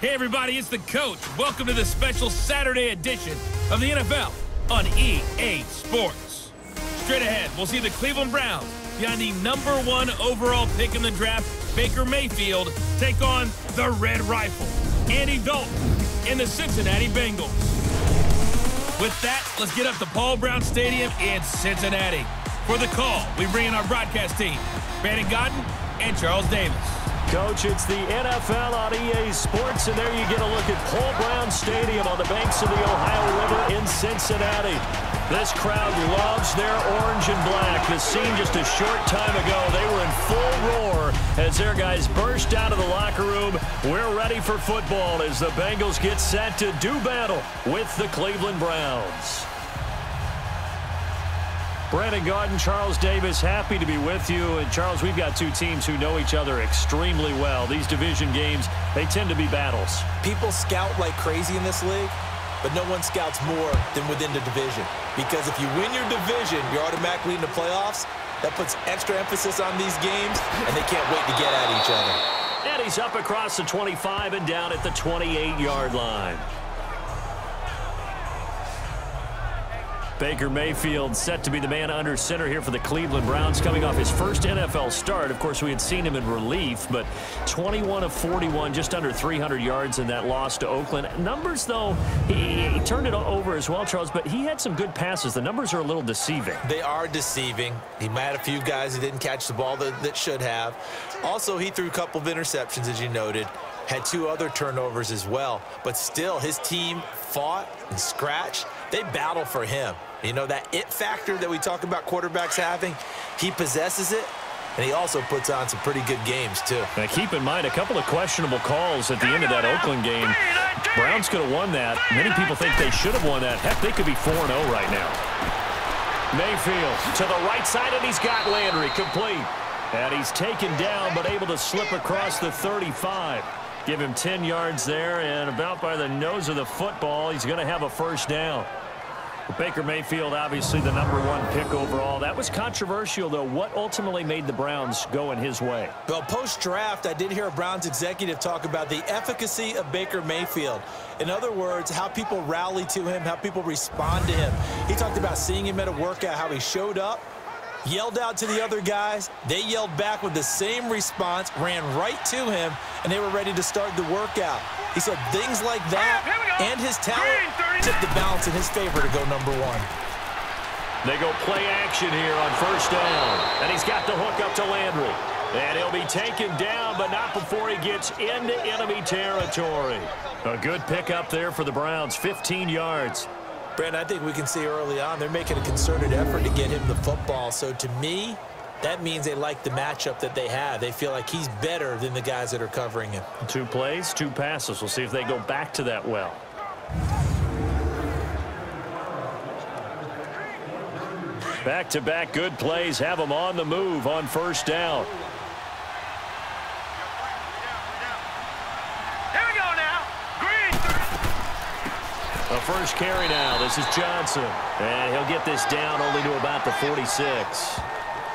Hey everybody, it's the coach. Welcome to the special Saturday edition of the NFL on EA Sports. Straight ahead, we'll see the Cleveland Browns behind the #1 overall pick in the draft, Baker Mayfield, take on the Red Rifle, Andy Dalton, and the Cincinnati Bengals. With that, let's get up to Paul Brown Stadium in Cincinnati. For the call, we bring in our broadcast team, Brandon Godden and Charles Davis. Coach, it's the NFL on EA Sports, and there you get a look at Paul Brown Stadium on the banks of the Ohio River in Cincinnati. This crowd loves their orange and black. The scene just a short time ago, they were in full roar as their guys burst out of the locker room. We're ready for football as the Bengals get set to do battle with the Cleveland Browns. Brandon Godden, Charles Davis, happy to be with you. And Charles, we've got two teams who know each other extremely well. These division games, they tend to be battles. People scout like crazy in this league, but no one scouts more than within the division. Because if you win your division, you're automatically in the playoffs. That puts extra emphasis on these games, and they can't wait to get at each other. And he's up across the 25 and down at the 28-yard line. Baker Mayfield set to be the man under center here for the Cleveland Browns, coming off his first NFL start. Of course, we had seen him in relief, but 21 of 41, just under 300 yards in that loss to Oakland. Numbers, though, he turned it over as well, Charles, but he had some good passes. The numbers are a little deceiving. They are deceiving. He might have a few guys who didn't catch the ball that should have. Also, he threw a couple of interceptions, as you noted. Had 2 other turnovers as well. But still, his team fought and scratched. They battle for him. You know, that it factor that we talk about quarterbacks having, he possesses it, and he also puts on some pretty good games, too. Now, keep in mind, a couple of questionable calls at the end of that Oakland game. Browns could have won that. Many people think they should have won that. Heck, they could be 4-0 right now. Mayfield to the right side, and he's got Landry complete. And he's taken down, but able to slip across the 35. Give him 10 yards there, and about by the nose of the football, he's going to have a first down. Baker Mayfield, obviously the #1 pick overall. That was controversial, though. What ultimately made the Browns go in his way? Well, post-draft, I did hear a Browns executive talk about the efficacy of Baker Mayfield. In other words, how people rally to him, how people respond to him. He talked about seeing him at a workout, how he showed up, yelled out to the other guys. They yelled back with the same response, ran right to him, and they were ready to start the workout. He said things like that and his talent tipped the balance in his favor to go #1. They go play action here on first down. And he's got the hook up to Landry. And he'll be taken down, but not before he gets into enemy territory. A good pickup there for the Browns, 15 yards. Brandon, I think we can see early on they're making a concerted effort to get him the football. So to me, that means they like the matchup that they have. They feel like he's better than the guys that are covering him. 2 plays, 2 passes. We'll see if they go back to that well. Back-to-back good plays have them on the move on first down. Here we go now. Green. A first carry now. This is Johnson. And he'll get this down only to about the 46.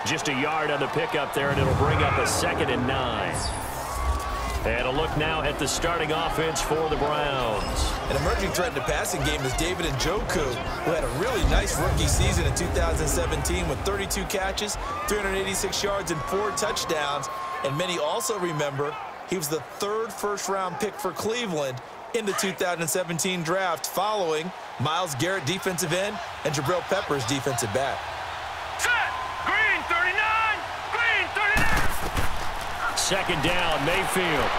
Just a yard on the pickup there, and it'll bring up a 2nd and 9. And a look now at the starting offense for the Browns. An emerging threat in the passing game is David Njoku, who had a really nice rookie season in 2017 with 32 catches, 386 yards, and 4 touchdowns. And many also remember he was the 3rd first-round pick for Cleveland in the 2017 draft, following Myles Garrett, defensive end, and Jabril Peppers, defensive back. Green 39. Green 39. 2nd down, Mayfield.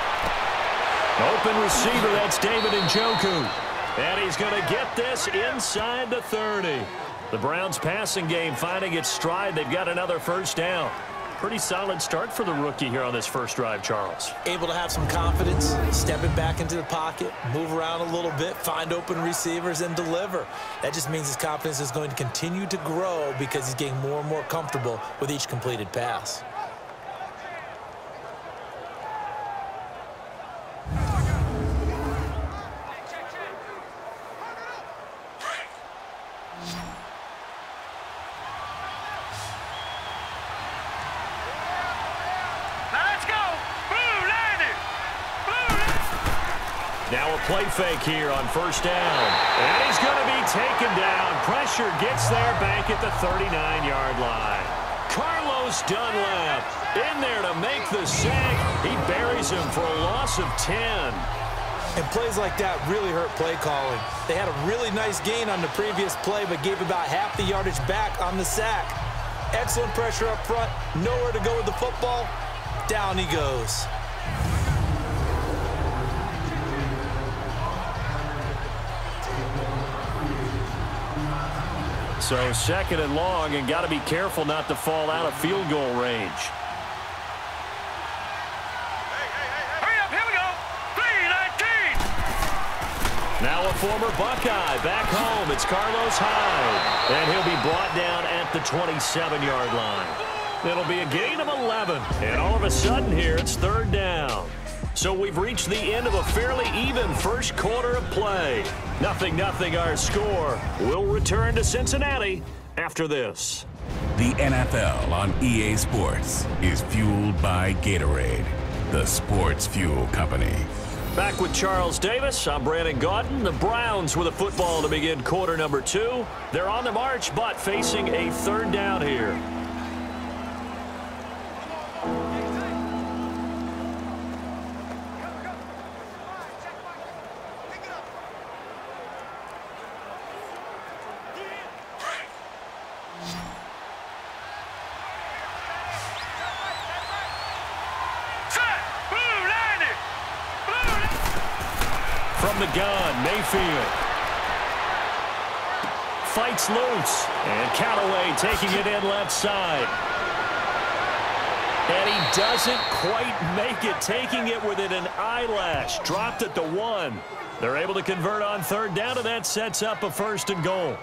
Open receiver, that's David Njoku. And he's going to get this inside the 30. The Browns passing game finding its stride. They've got another first down. Pretty solid start for the rookie here on this first drive, Charles. Able to have some confidence, stepping back into the pocket, move around a little bit, find open receivers, and deliver. That just means his confidence is going to continue to grow because he's getting more and more comfortable with each completed pass. Now a play fake here on first down. And he's going to be taken down. Pressure gets there back at the 39-yard line. Carlos Dunlap in there to make the sack. He buries him for a loss of 10. And plays like that really hurt play calling. They had a really nice gain on the previous play, but gave about half the yardage back on the sack. Excellent pressure up front. Nowhere to go with the football. Down he goes. So second and long, and got to be careful not to fall out of field goal range. Hurry up, here we go. 3-19. Now a former Buckeye back home. It's Carlos Hyde, and he'll be brought down at the 27-yard line. It'll be a gain of 11, and all of a sudden here it's third down. So we've reached the end of a fairly even first quarter of play. 0-0 our score. We'll return to Cincinnati after this. The NFL on EA Sports is fueled by Gatorade, the sports fuel company. Back with Charles Davis, I'm Brandon Gaudin. The Browns with a football to begin quarter number 2. They're on the march, but facing a third down here. From the gun, Mayfield fights loose, and Callaway taking it in left side. And he doesn't quite make it, taking it within an eyelash. Dropped it to 1. They're able to convert on third down, and that sets up a first and goal.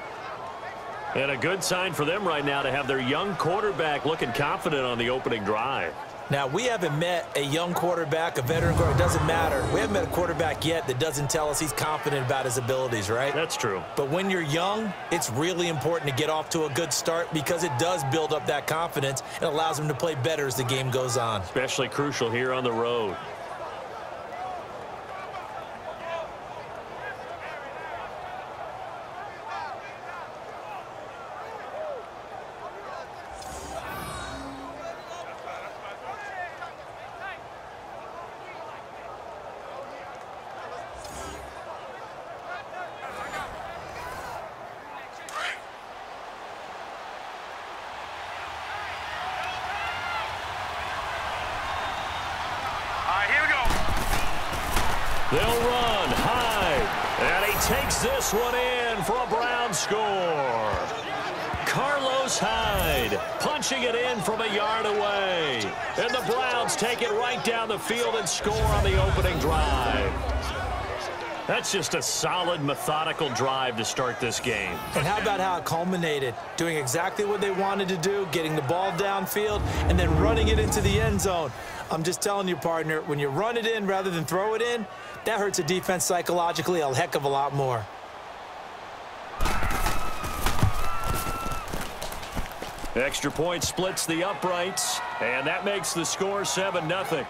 And a good sign for them right now to have their young quarterback looking confident on the opening drive. Now, we haven't met a young quarterback, a veteran quarterback. It doesn't matter. We haven't met a quarterback yet that doesn't tell us he's confident about his abilities, right? That's true. But when you're young, it's really important to get off to a good start because it does build up that confidence and allows him to play better as the game goes on. Especially crucial here on the road. They'll run high, and he takes this one in for a Brown score. Carlos Hyde punching it in from a yard away. And the Browns take it right down the field and score on the opening drive. That's just a solid, methodical drive to start this game. And how about how it culminated? Doing exactly what they wanted to do, getting the ball downfield, and then running it into the end zone. I'm just telling you, partner, when you run it in rather than throw it in, that hurts a defense psychologically a heck of a lot more. Extra point splits the uprights, and that makes the score 7-0.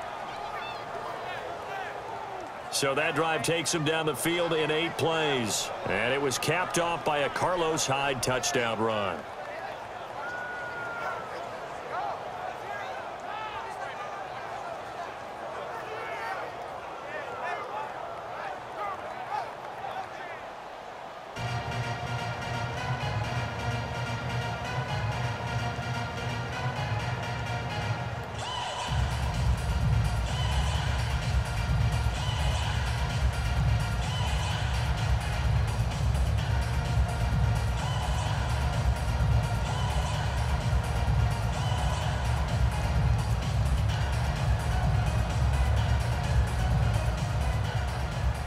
So that drive takes him down the field in 8 plays, and it was capped off by a Carlos Hyde touchdown run.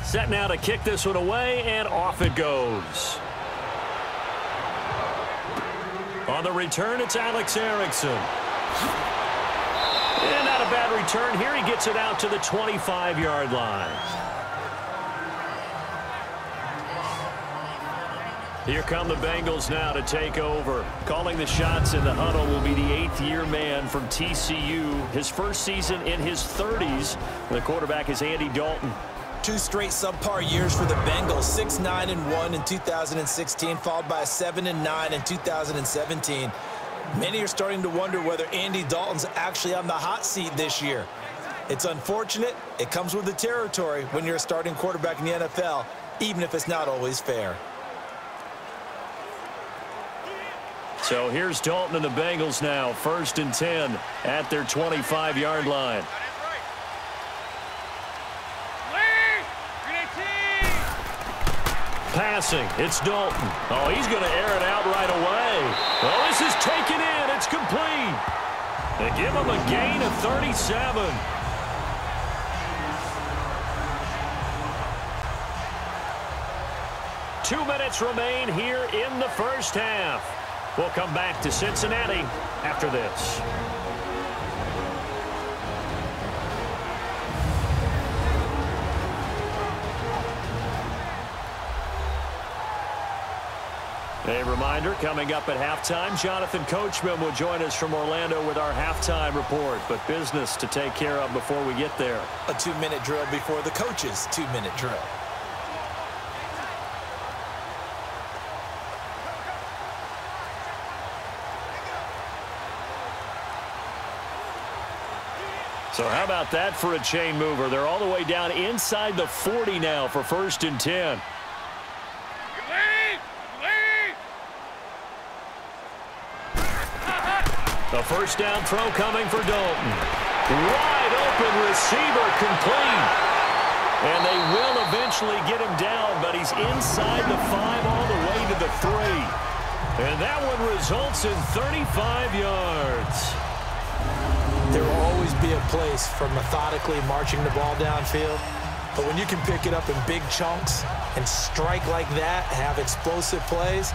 Set now to kick this one away, and off it goes. On the return, it's Alex Erickson. And not a bad return here. He gets it out to the 25-yard line. Here come the Bengals now to take over. Calling the shots in the huddle will be the 8th-year man from TCU. His first season in his 30s. The quarterback is Andy Dalton. 2 straight subpar years for the Bengals, 6-9-1 in 2016, followed by a 7-9 in 2017. Many are starting to wonder whether Andy Dalton's actually on the hot seat this year. It's unfortunate. It comes with the territory when you're a starting quarterback in the NFL, even if it's not always fair. So here's Dalton and the Bengals now, 1st and 10 at their 25-yard line. Passing, it's Dalton. Oh, he's going to air it out right away. Oh, this is taken in. It's complete. They give him a gain of 37. Two minutes remain here in the first half. We'll come back to Cincinnati after this. A reminder, coming up at halftime, Jonathan Coachman will join us from Orlando with our halftime report, but business to take care of before we get there. A 2-minute drill before the coach's 2-minute drill. So how about that for a chain mover? They're all the way down inside the 40 now for 1st and 10. The first down throw coming for Dalton. Wide open receiver complete. And they will eventually get him down, but he's inside the 5 all the way to the 3. And that one results in 35 yards. There will always be a place for methodically marching the ball downfield. But when you can pick it up in big chunks and strike like that, have explosive plays,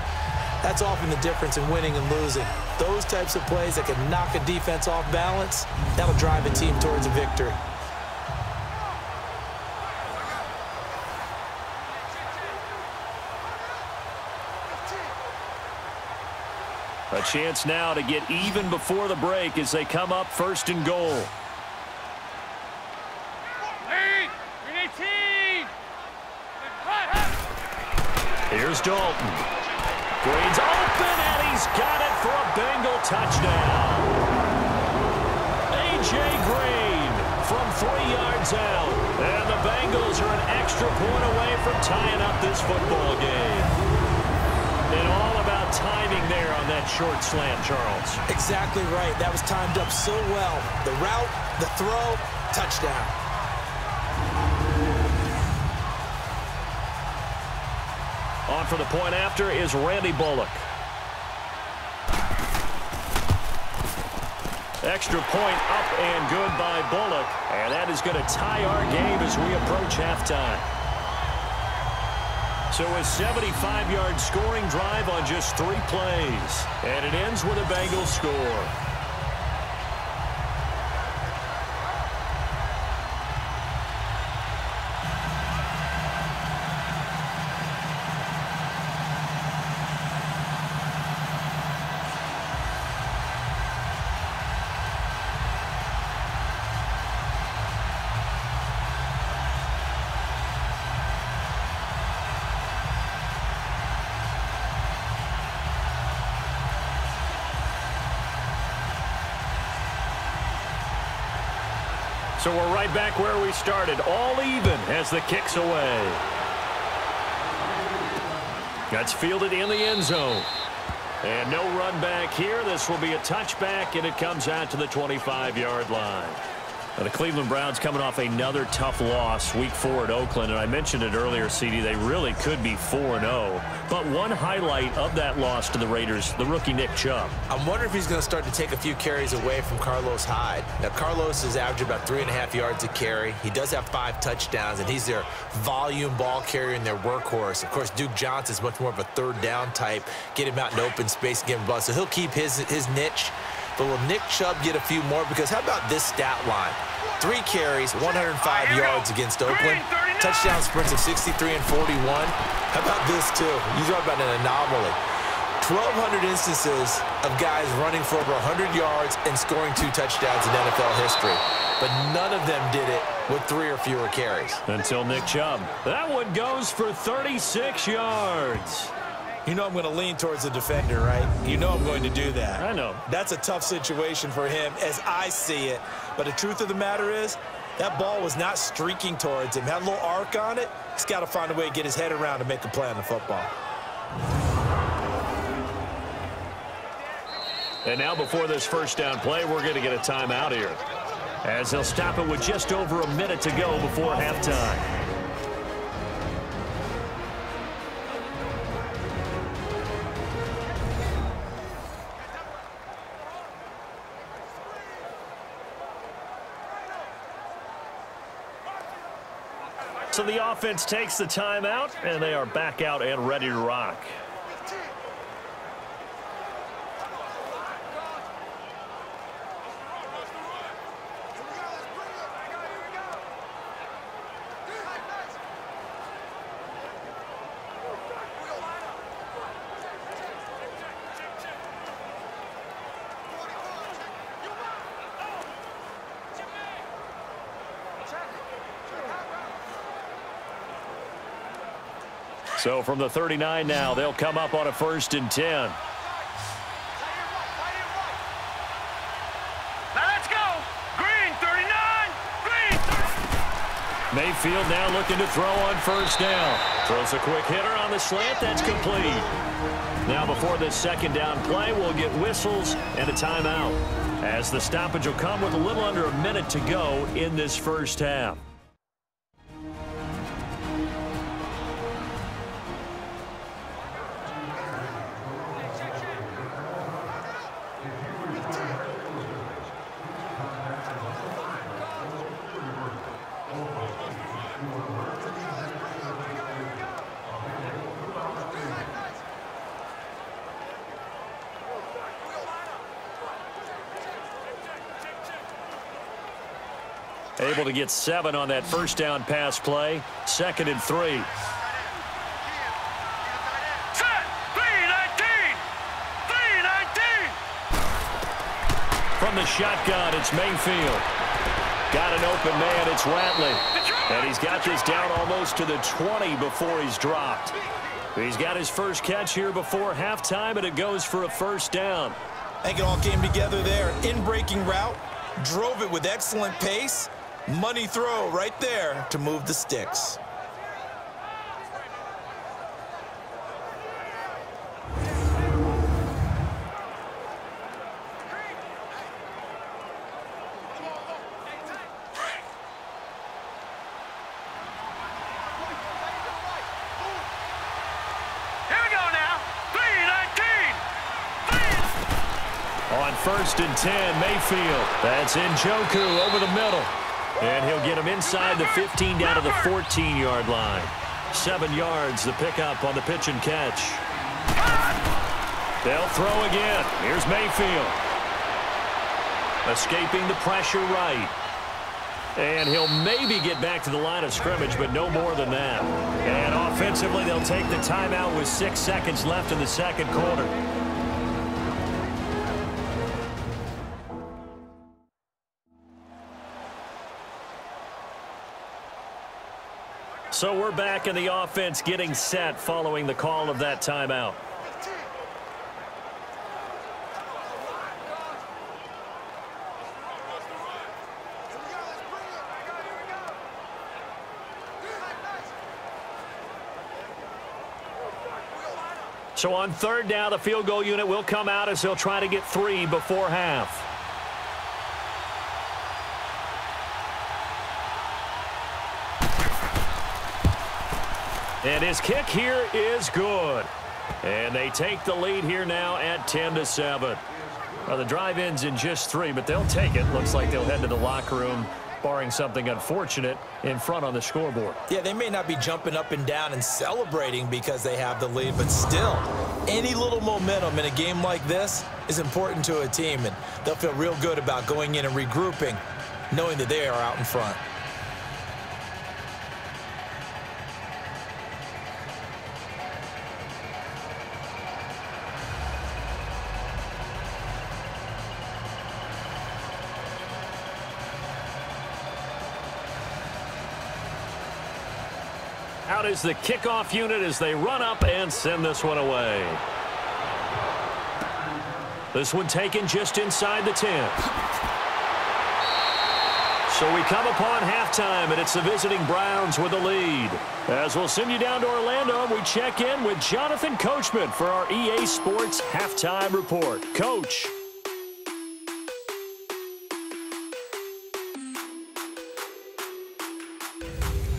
that's often the difference in winning and losing. Those types of plays that can knock a defense off balance, that'll drive a team towards a victory. A chance now to get even before the break as they come up 1st and goal. Here's Dalton. Green's open, and he's got it for a Bengal touchdown. A.J. Green from 3 yards out. And the Bengals are an extra point away from tying up this football game. And all about timing there on that short slant, Charles. Exactly right. That was timed up so well. The route, the throw, touchdown. On for the point after is Randy Bullock. Extra point up and good by Bullock. And that is going to tie our game as we approach halftime. So a 75-yard scoring drive on just 3 plays. And it ends with a Bengals score. So we're right back where we started, all even as the kick's away. That's fielded in the end zone. And no run back here. This will be a touchback, and it comes out to the 25-yard line. Now, the Cleveland Browns coming off another tough loss, Week 4 at Oakland. And I mentioned it earlier, CD, they really could be 4-0. But one highlight of that loss to the Raiders, the rookie Nick Chubb. I'm wondering if he's going to start to take a few carries away from Carlos Hyde. Now, Carlos is averaging about 3.5 yards a carry. He does have 5 touchdowns, and he's their volume ball carrier and their workhorse. Of course, Duke Johnson is much more of a third down type. Get him out in open space and give him ball. So he'll keep his niche. But will Nick Chubb get a few more? Because how about this stat line? 3 carries, 105 yards against Oakland. Touchdown sprints of 63 and 41. How about this, too? You talk about an anomaly. 1,200 instances of guys running for over 100 yards and scoring 2 touchdowns in NFL history, but none of them did it with 3 or fewer carries. Until Nick Chubb. That one goes for 36 yards. You know I'm going to lean towards the defender, right? You know I'm going to do that. I know. That's a tough situation for him as I see it. But the truth of the matter is, that ball was not streaking towards him. Had a little arc on it. He's got to find a way to get his head around and make a play on the football. And now before this first down play, we're going to get a timeout here, as they'll stop it with just over a minute to go before halftime. So the offense takes the timeout, and they are back out and ready to rock. So from the 39 now, they'll come up on a 1st and 10. Now let's go. Green, 39. Green. Mayfield now looking to throw on 1st down. Throws a quick hitter on the slant. That's complete. Now before this 2nd down play, we'll get whistles and a timeout, as the stoppage will come with a little under a minute to go in this first half. Able to get 7 on that 1st down pass play. 2nd and 3. Set. 319. 319. From the shotgun, it's Mayfield. Got an open man, it's Ratley. And he's got this down almost to the 20 before he's dropped. He's got his first catch here before halftime, and it goes for a 1st down. I think it all came together there. In-breaking route, drove it with excellent pace. Money throw right there to move the sticks. On 1st and 10, Mayfield. That's Njoku over the middle. And he'll get him inside the 15 down to the 14-yard line. 7 yards, the pickup on the pitch and catch. They'll throw again. Here's Mayfield. Escaping the pressure right. And he'll maybe get back to the line of scrimmage, but no more than that. And offensively, they'll take the timeout with 6 seconds left in the 2nd quarter. So we're back in the offense getting set following the call of that timeout. So on 3rd down, the field goal unit will come out as they'll try to get 3 before half. And his kick here is good. And they take the lead here now at 10-7. Well, the drive ends in just 3, but they'll take it. Looks like they'll head to the locker room, barring something unfortunate, in front on the scoreboard. Yeah, they may not be jumping up and down and celebrating because they have the lead, but still, any little momentum in a game like this is important to a team, and they'll feel real good about going in and regrouping, knowing that they are out in front. Out is the kickoff unit as they run up and send this one away. This one taken just inside the 10. So we come upon halftime, and it's the visiting Browns with the lead. As we'll send you down to Orlando, we check in with Jonathan Coachman for our EA Sports Halftime Report. Coach.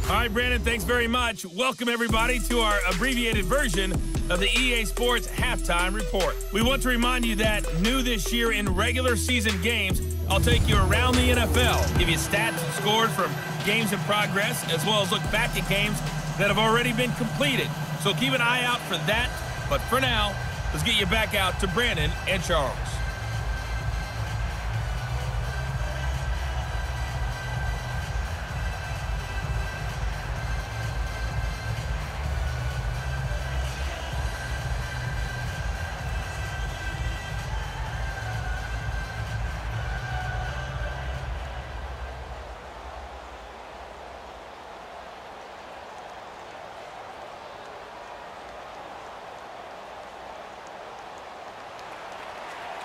All right, Brandon, thanks very much. Welcome, everybody, to our abbreviated version of the EA Sports Halftime Report. We want to remind you that new this year in regular season games, I'll take you around the NFL, give you stats and scores from games in progress, as well as look back at games that have already been completed. So keep an eye out for that. But for now, let's get you back out to Brandon and Charles.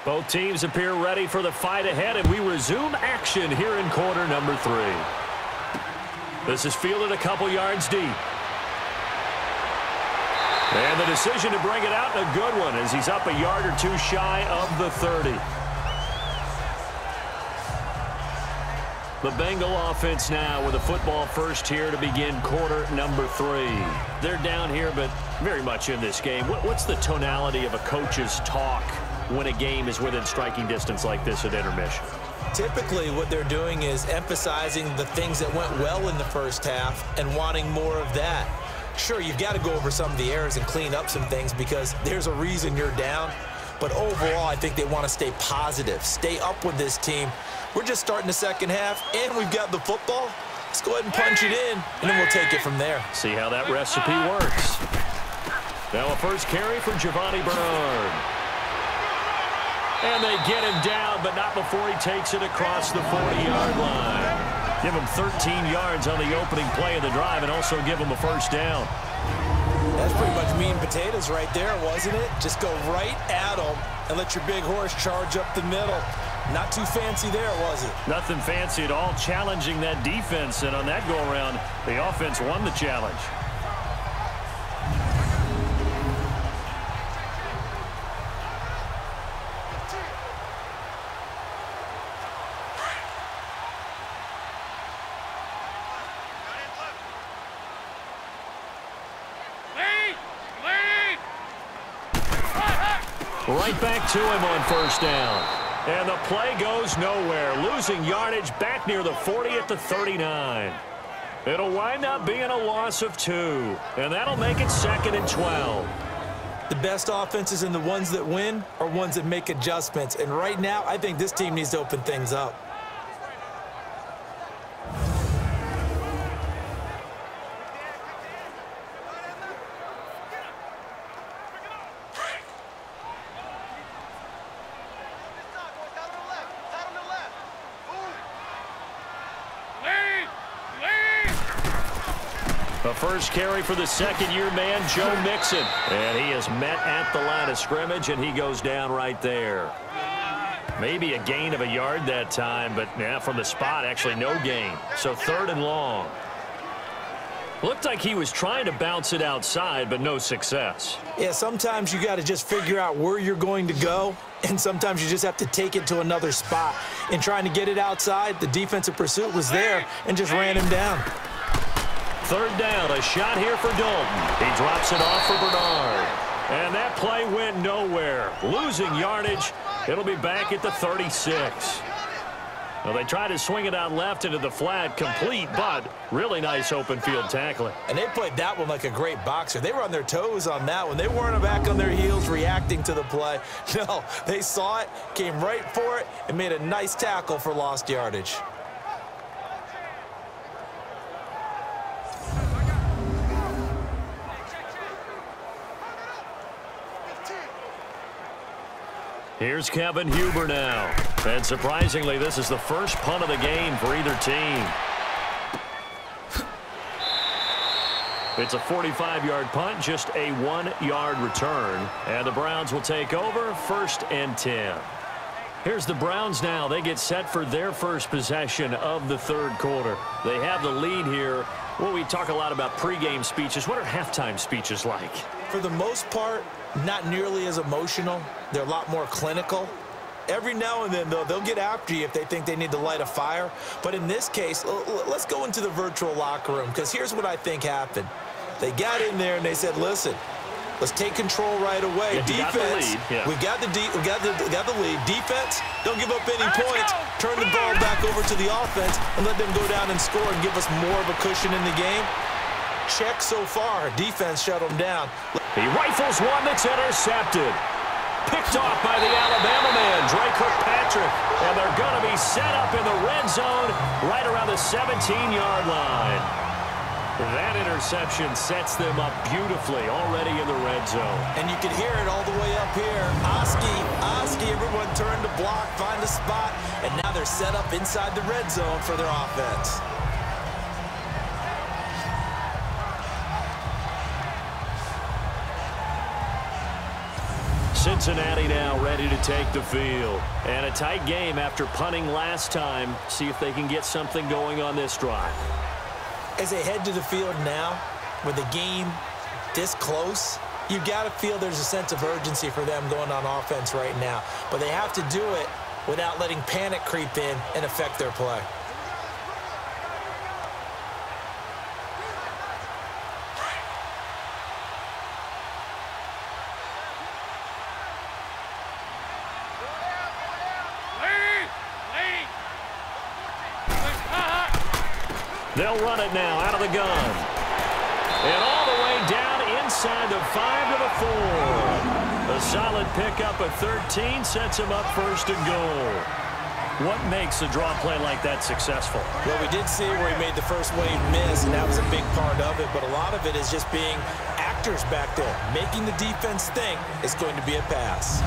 Both teams appear ready for the fight ahead, and we resume action here in quarter number 3. This is fielded a couple yards deep. And the decision to bring it out in a good one as he's up a yard or two shy of the 30. The Bengal offense now with a football first here to begin quarter number 3. They're down here, but very much in this game. What's the tonality of a coach's talk when a game is within striking distance like this at intermission? Typically, what they're doing is emphasizing the things that went well in the first half and wanting more of that. Sure, you've got to go over some of the errors and clean up some things because there's a reason you're down. But overall, I think they want to stay positive, stay up with this team. We're just starting the second half, and we've got the football. Let's go ahead and punch it in, and then we'll take it from there. See how that recipe works. Now a first carry for Giovanni Bernard. And they get him down, but not before he takes it across the 40-yard line. Give him 13 yards on the opening play of the drive and also give him a first down. That's pretty much meat and potatoes right there, wasn't it? Just go right at them and let your big horse charge up the middle. Not too fancy there, was it? Nothing fancy at all, challenging that defense. And on that go-around, the offense won the challenge. Right back to him on first down. And the play goes nowhere. Losing yardage back near the 40 at the 39. It'll wind up being a loss of 2. And that'll make it 2nd and 12. The best offenses and the ones that win are ones that make adjustments. And right now, I think this team needs to open things up. The first carry for the second-year man, Joe Mixon. And he is met at the line of scrimmage, and he goes down right there. Maybe a gain of a yard that time, but yeah, from the spot, actually no gain. So 3rd and long. Looked like he was trying to bounce it outside, but no success. Yeah, sometimes you got to just figure out where you're going to go, and sometimes you just have to take it to another spot. In trying to get it outside, the defensive pursuit was there and just ran him down. 3rd down, a shot here for Dalton. He drops it off for Bernard. And that play went nowhere. Losing yardage. It'll be back at the 36. Well, they tried to swing it out left into the flat, complete, but really nice open field tackling. And they played that one like a great boxer. They were on their toes on that one. They weren't back on their heels reacting to the play. No, they saw it, came right for it, and made a nice tackle for lost yardage. Here's Kevin Huber now. And surprisingly, this is the first punt of the game for either team. It's a 45-yard punt, just a 1-yard return. And the Browns will take over, 1st and 10. Here's the Browns now. They get set for their first possession of the third quarter. They have the lead here. Well, we talk a lot about pregame speeches. What are halftime speeches like? For the most part, not nearly as emotional. They're a lot more clinical. Every now and then, though, they'll get after you if they think they need to light a fire. But in this case, let's go into the virtual locker room, because here's what I think happened. They got in there and they said, listen, let's take control right away. Yeah, Defense, we got the lead. Defense, don't give up any points. Turn the ball back over to the offense and let them go down and score and give us more of a cushion in the game. Check so far. Defense shut them down. He rifles one that's intercepted. Picked off by the Alabama man, Dre Kirkpatrick. And they're going to be set up in the red zone right around the 17-yard line. That interception sets them up beautifully already in the red zone. And you can hear it all the way up here. Oski, everyone turned to block, find a spot, and now they're set up inside the red zone for their offense. Cincinnati now ready to take the field. And a tight game after punting last time. See if they can get something going on this drive. As they head to the field now, with the game this close, you got to feel there's a sense of urgency for them going on offense right now. But they have to do it without letting panic creep in and affect their play. They'll run it now out of the gun. And all the way down inside the 5 to the 4. A solid pickup of 13 sets him up 1st and goal. What makes a draw play like that successful? Well, we did see where he made the first wave miss, and that was a big part of it. But a lot of it is just being actors back there, making the defense think it's going to be a pass.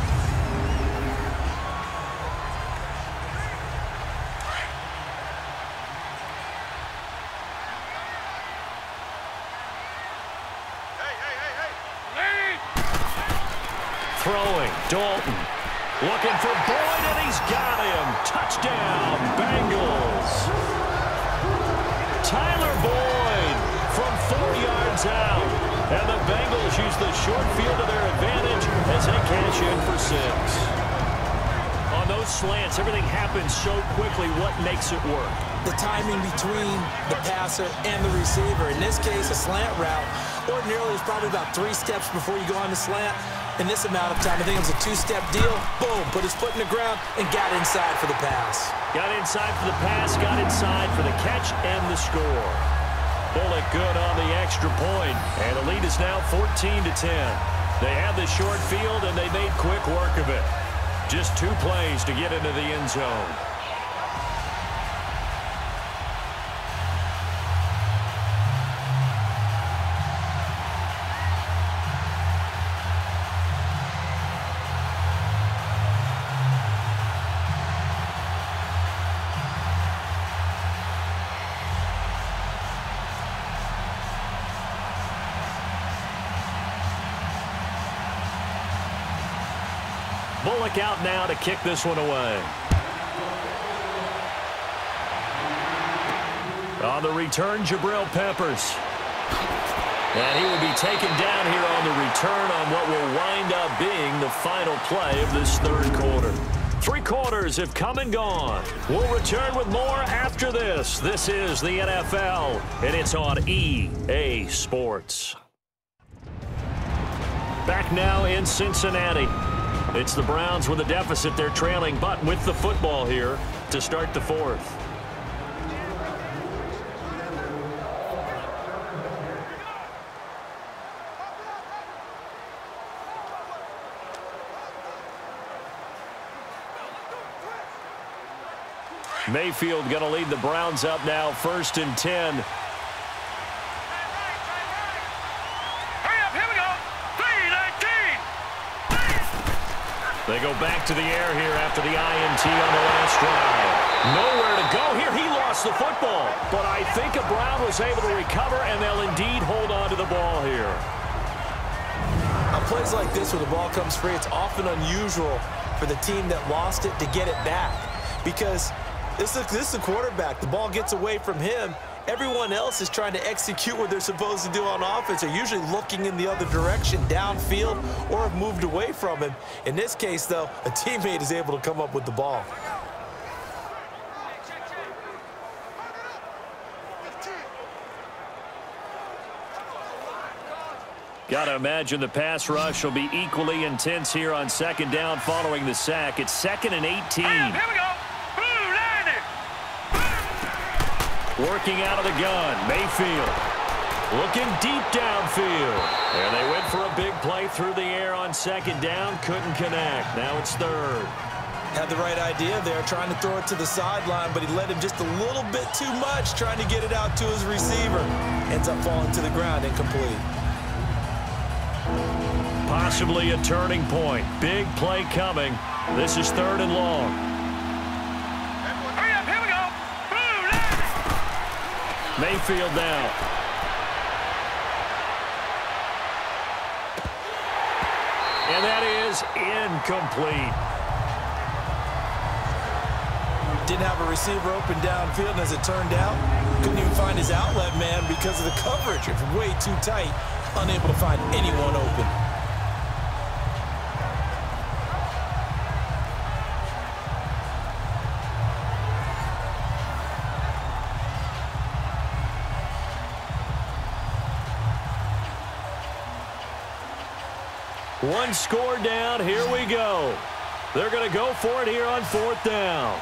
Throwing, Dalton, looking for Boyd, and he's got him. Touchdown, Bengals. Tyler Boyd from 4 yards out. And the Bengals use the short field to their advantage as they cash in for 6. On those slants, everything happens so quickly. What makes it work? The timing between the passer and the receiver. In this case, a slant route. Ordinarily, it's probably about 3 steps before you go on the slant. In this amount of time, I think it was a 2-step deal. Boom, put his foot in the ground and got inside for the pass. Got inside for the pass, got inside for the catch and the score. Bullock good on the extra point, and the lead is now 14 to 10. They had the short field, and they made quick work of it. Just 2 plays to get into the end zone. Bullock out now to kick this one away. On the return, Jabril Peppers. And he will be taken down here on the return on what will wind up being the final play of this third quarter. 3 quarters have come and gone. We'll return with more after this. This is the NFL, and it's on EA Sports. Back now in Cincinnati. It's the Browns with a deficit. They're trailing, but with the football here to start the 4th. Mayfield going to lead the Browns up now, 1st and 10. They go back to the air here after the INT on the last drive. Nowhere to go here. He lost the football. But I think Brown was able to recover, and they'll indeed hold on to the ball here. On plays like this where the ball comes free, it's often unusual for the team that lost it to get it back. Because this is the quarterback. The ball gets away from him. Everyone else is trying to execute what they're supposed to do on offense. They're usually looking in the other direction, downfield, or have moved away from him. In this case, though, a teammate is able to come up with the ball. Got to imagine the pass rush will be equally intense here on second down following the sack. It's 2nd and 18. Here we go. Working out of the gun, Mayfield looking deep downfield. And they went for a big play through the air on second down, couldn't connect. Now it's 3rd. Had the right idea there, trying to throw it to the sideline, but he let him just a little bit too much, trying to get it out to his receiver. Ends up falling to the ground, incomplete. Possibly a turning point. Big play coming. This is 3rd and long. Mayfield now. And that is incomplete. Didn't have a receiver open downfield, and as it turned out, couldn't even find his outlet man because of the coverage. It's way too tight, unable to find anyone open. One score down. Here we go. They're going to go for it here on 4th down.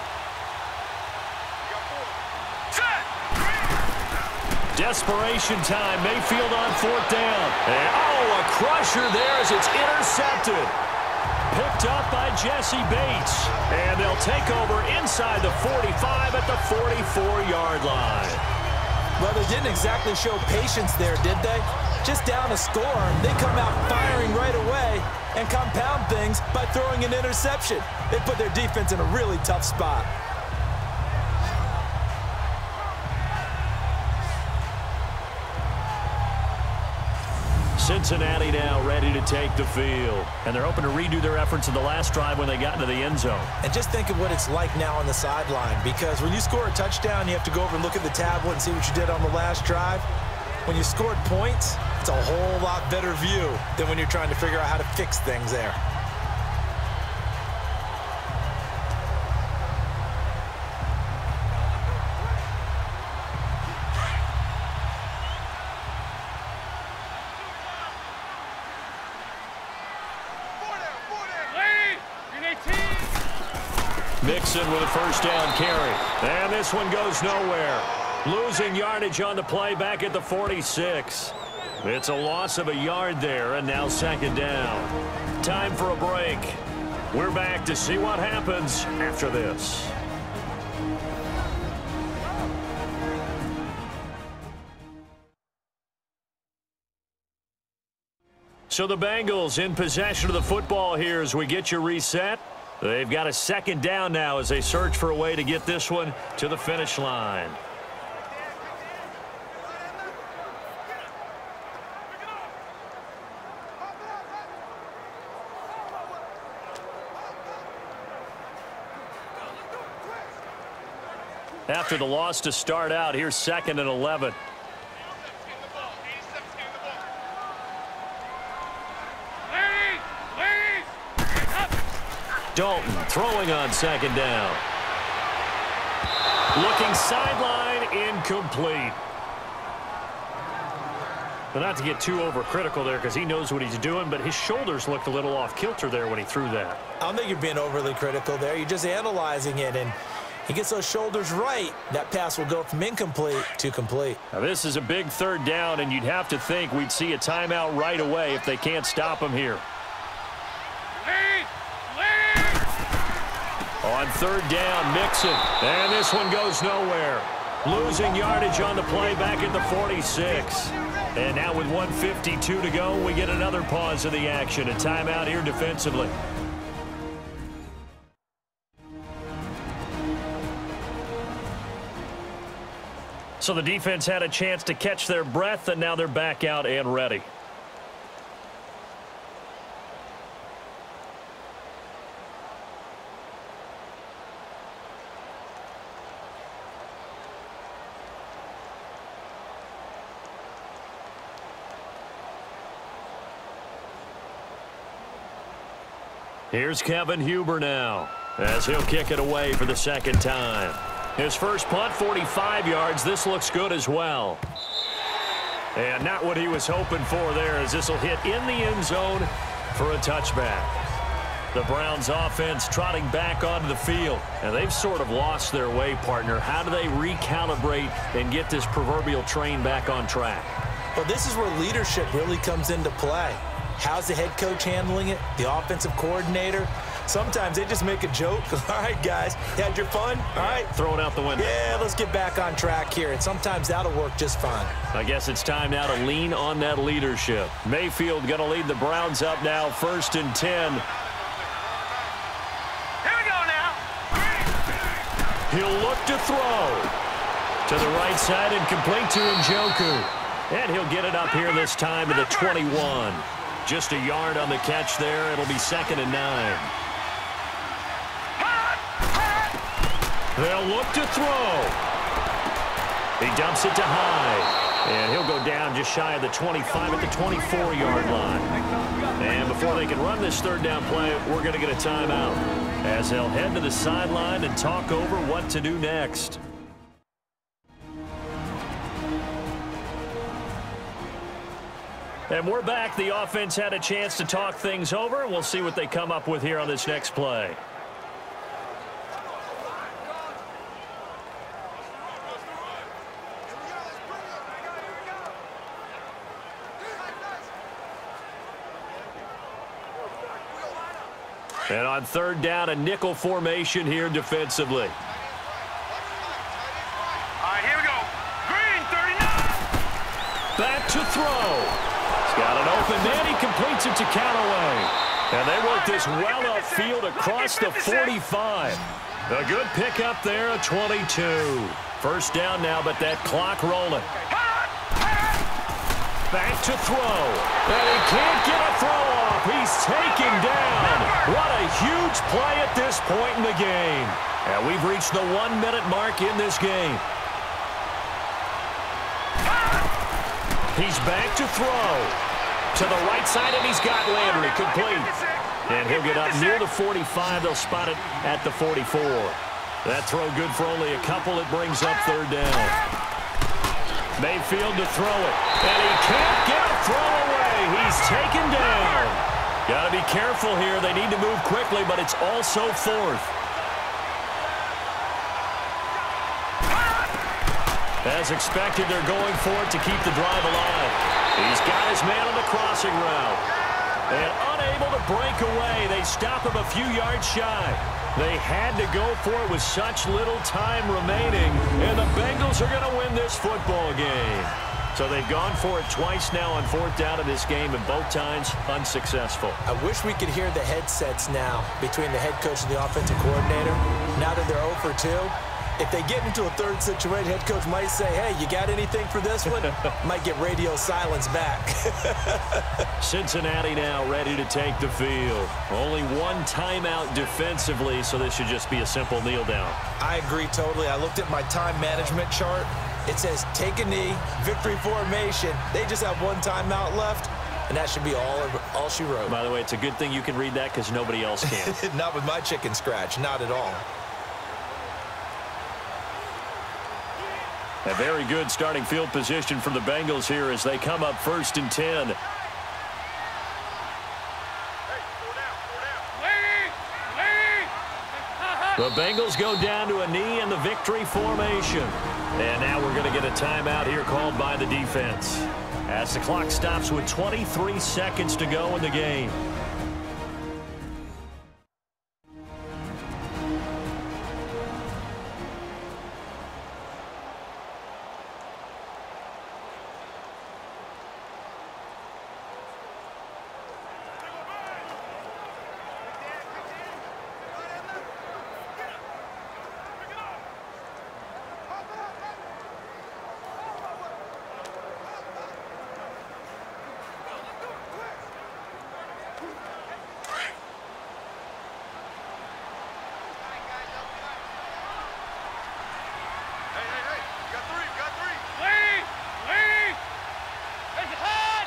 Desperation time. Mayfield on 4th down. And, a crusher there as it's intercepted. Picked up by Jesse Bates. And they'll take over inside the 45 at the 44-yard line. Well, they didn't exactly show patience there, did they? Just down a score, they come out firing right away and compound things by throwing an interception. They put their defense in a really tough spot. Cincinnati now ready to take the field. And they're hoping to redo their efforts in the last drive when they got into the end zone. And just think of what it's like now on the sideline, because when you score a touchdown, you have to go over and look at the tablet and see what you did on the last drive. When you scored points, it's a whole lot better view than when you're trying to figure out how to fix things there. Mixon with a first down carry. And this one goes nowhere. Losing yardage on the play back at the 46. It's a loss of a yard there, and now 2nd down. Time for a break. We're back to see what happens after this. So the Bengals in possession of the football here as we get you reset. They've got a 2nd down now as they search for a way to get this one to the finish line. After the loss to start out, here's 2nd and 11. Dalton throwing on 2nd down. Looking sideline, incomplete. But not to get too overcritical there because he knows what he's doing, but his shoulders looked a little off kilter there when he threw that. I don't think you're being overly critical there. You're just analyzing it, and he gets those shoulders right. That pass will go from incomplete to complete. Now this is a big 3rd down, and you'd have to think we'd see a timeout right away if they can't stop him here. On 3rd down, Mixon. And this one goes nowhere. Losing yardage on the play back at the 46. And now with 1:52 to go, we get another pause of the action. A timeout here defensively. So the defense had a chance to catch their breath, and now they're back out and ready. Here's Kevin Huber now, as he'll kick it away for the second time. His first punt, 45 yards. This looks good as well. And not what he was hoping for there, as this will hit in the end zone for a touchback. The Browns offense trotting back onto the field, and they've sort of lost their way, partner. How do they recalibrate and get this proverbial train back on track? Well, this is where leadership really comes into play. How's the head coach handling it? The offensive coordinator? Sometimes they just make a joke. All right, guys, you had your fun? All right. Throw it out the window. Yeah, let's get back on track here. And sometimes that'll work just fine. I guess it's time now to lean on that leadership. Mayfield going to lead the Browns up now, 1st and 10. Here we go now. He'll look to throw. To the right side and complete to Njoku. And he'll get it up here this time to the 21. Just a yard on the catch there. It'll be 2nd and 9. They'll look to throw. He dumps it to Hyde. And he'll go down just shy of the 25 at the 24-yard line. And before they can run this 3rd down play, we're going to get a timeout, as they'll head to the sideline and talk over what to do next. And we're back. The offense had a chance to talk things over. We'll see what they come up with here on this next play. And on 3rd down, a nickel formation here defensively. All right, here we go. Green, 39. Back to throw. Got an open man. He completes it to Callaway. And they work this well upfield across the 45. A good pickup there, a 22. 1st down now, but that clock rolling. Back to throw. And he can't get a throw off. He's taken down. What a huge play at this point in the game. And we've reached the 1-minute mark in this game. He's back to throw. To the right side, and he's got Landry complete. And he'll get up near the 45. They'll spot it at the 44. That throw good for only a couple. It brings up 3rd down. Mayfield to throw it. And he can't get a throw away. He's taken down. Got to be careful here. They need to move quickly, but it's also 4th. As expected, they're going for it to keep the drive alive. He's got his man on the crossing route. And unable to break away, they stop him a few yards shy. They had to go for it with such little time remaining, and the Bengals are going to win this football game. So they've gone for it twice now on 4th down in this game, and both times unsuccessful. I wish we could hear the headsets now between the head coach and the offensive coordinator. Now that they're 0 for 2. If they get into a 3rd situation, head coach might say, hey, you got anything for this one? Might get radio silence back. Cincinnati now ready to take the field. Only 1 timeout defensively, so this should just be a simple kneel down. I agree totally. I looked at my time management chart. It says take a knee, victory formation. They just have 1 timeout left, and that should be all she wrote. By the way, it's a good thing you can read that because nobody else can. Not with my chicken scratch, not at all. A very good starting field position for the Bengals here as they come up 1st and 10. The Bengals go down to a knee in the victory formation. And now we're going to get a timeout here called by the defense, as the clock stops with 23 seconds to go in the game.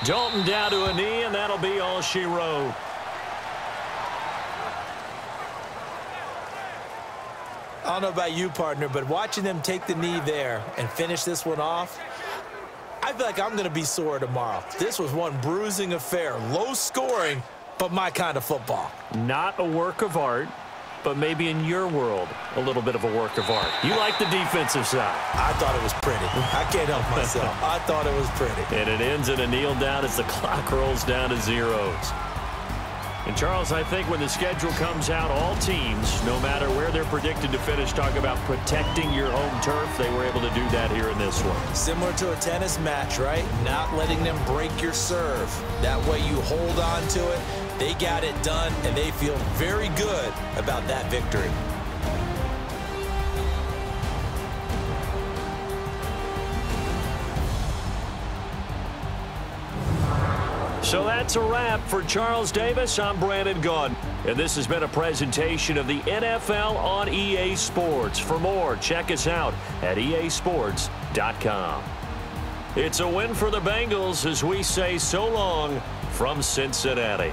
Dalton down to a knee, and that'll be all she wrote. I don't know about you, partner, but watching them take the knee there and finish this one off, I feel like I'm going to be sore tomorrow. This was one bruising affair. Low scoring, but my kind of football. Not a work of art, but maybe in your world, a little bit of a work of art. You like the defensive side. I thought it was pretty. I can't help myself. I thought it was pretty. And it ends in a kneel down as the clock rolls down to zeros. And, Charles, I think when the schedule comes out, all teams, no matter where they're predicted to finish, talk about protecting your home turf. They were able to do that here in this one. Similar to a tennis match, right? Not letting them break your serve. That way you hold on to it. They got it done, and they feel very good about that victory. So that's a wrap for Charles Davis. I'm Brandon Gunn, and this has been a presentation of the NFL on EA Sports. For more, check us out at easports.com. It's a win for the Bengals as we say so long from Cincinnati.